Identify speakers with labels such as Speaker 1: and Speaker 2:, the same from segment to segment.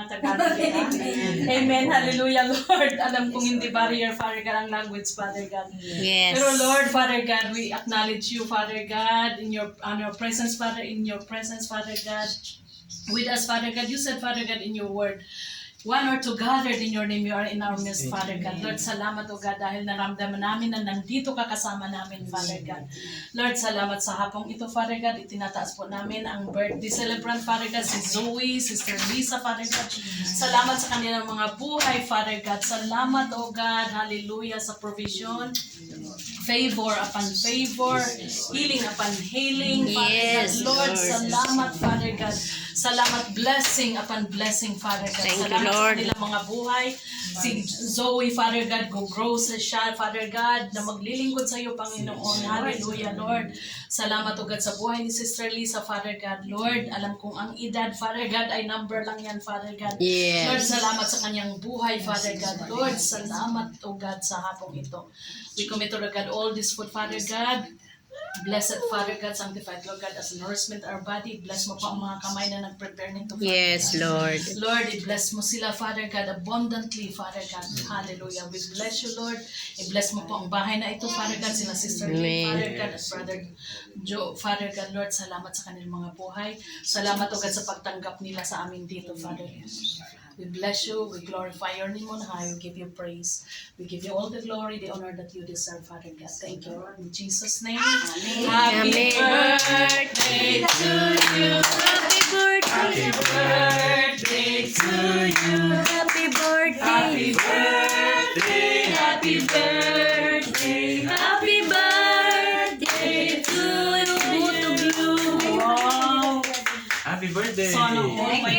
Speaker 1: mga Tagalog. Amen. Hallelujah, Lord. Alam kong hindi barrier, Father God, ang language, Father God.
Speaker 2: Yes.
Speaker 1: Pero Lord, Father God, we acknowledge you, Father God, in your presence, Father, Father God, with us, Father God. You said, Father God, in your word, one or two gathered in your name, you are in our midst, Father God. Lord, salamat, O God, dahil naramdaman namin na nandito ka kasama namin, Father God. Lord, salamat sa hapong ito, Father God. Itinataas po namin ang birthday celebrant, Father God, si Zoe, Sister Lisa, Father God. Salamat sa kanilang mga buhay, Father God. Salamat, O God, hallelujah, sa provision. Favor upon favor, healing upon healing, Father
Speaker 2: Yes,
Speaker 1: God. Lord,
Speaker 2: Lord.
Speaker 1: salamat, Father God. Salamat, blessing upon blessing, Father God.
Speaker 2: Thank you,
Speaker 1: Salamat
Speaker 2: Lord.
Speaker 1: sa kanilang mga buhay. Si Zoe, Father God, go-grow sa siya, Father God, na maglilingkod sa iyo, Panginoon. Hallelujah, Lord. Salamat, O God, sa buhay ni Sister Lisa, Father God. Lord, alam kong ang edad, Father God, ay number lang yan, Father God.
Speaker 2: Yes.
Speaker 1: Lord, salamat sa kanyang buhay, Father God. Lord, salamat, O God, sa hapong ito. We commit to God all this food, Father God. Blessed Father God, sanctified Lord God, as nourishment our body. Bless mo po ang mga kamay na nag-prepare nito, Father
Speaker 2: Yes,
Speaker 1: God.
Speaker 2: Lord.
Speaker 1: Lord, i-bless mo sila, Father God, abundantly, Father God. Hallelujah. We bless you, Lord. I-bless mo po ang bahay na ito, Father God, sila Sister Lee,
Speaker 2: Amen.
Speaker 1: Father God, at Brother Joe, Father God, Lord, salamat sa kanilang mga buhay. Salamat, O God, sa pagtanggap nila sa amin dito, Father God. We bless you, we glorify your name on high, we give you praise. We give you all the glory, the honor that you deserve, Father God. Thank you, Lord. In Jesus' name, Happy
Speaker 2: Amen.
Speaker 1: birthday to you.
Speaker 2: Happy birthday.
Speaker 1: Happy birthday to you.
Speaker 2: Happy birthday.
Speaker 1: Happy birthday, happy birthday, happy birthday to you. Wow!
Speaker 3: Happy birthday!
Speaker 1: Sana all my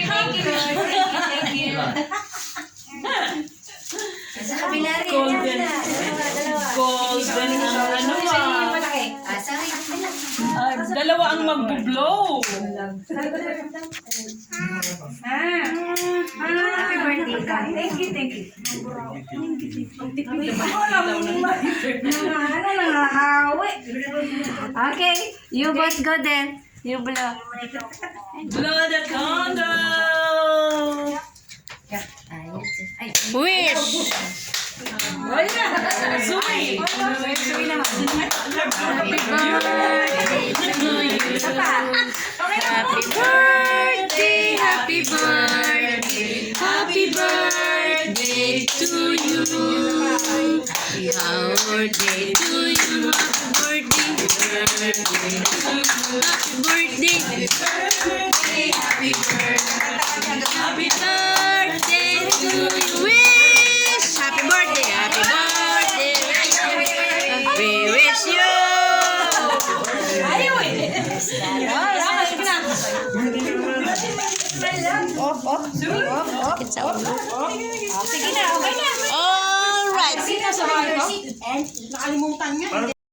Speaker 1: golden dalawa ang mag-blow.
Speaker 4: Happy birthday ka. Thank you, thank you. Okay, you both go then. You blow.
Speaker 1: Blow the candle.
Speaker 2: Wish.
Speaker 1: Zoe.
Speaker 2: Happy birthday to you. Happy birthday. Happy birthday. Happy birthday to you. Happy birthday to you. Happy birthday. Happy birthday. Happy birthday. Happy birthday to you. Wish. Happy birthday. Happy birthday. We wish you. It's over.
Speaker 4: Sige na, okay na.
Speaker 2: All right.
Speaker 4: Sige na, sabay ko. And nakalimutan niya.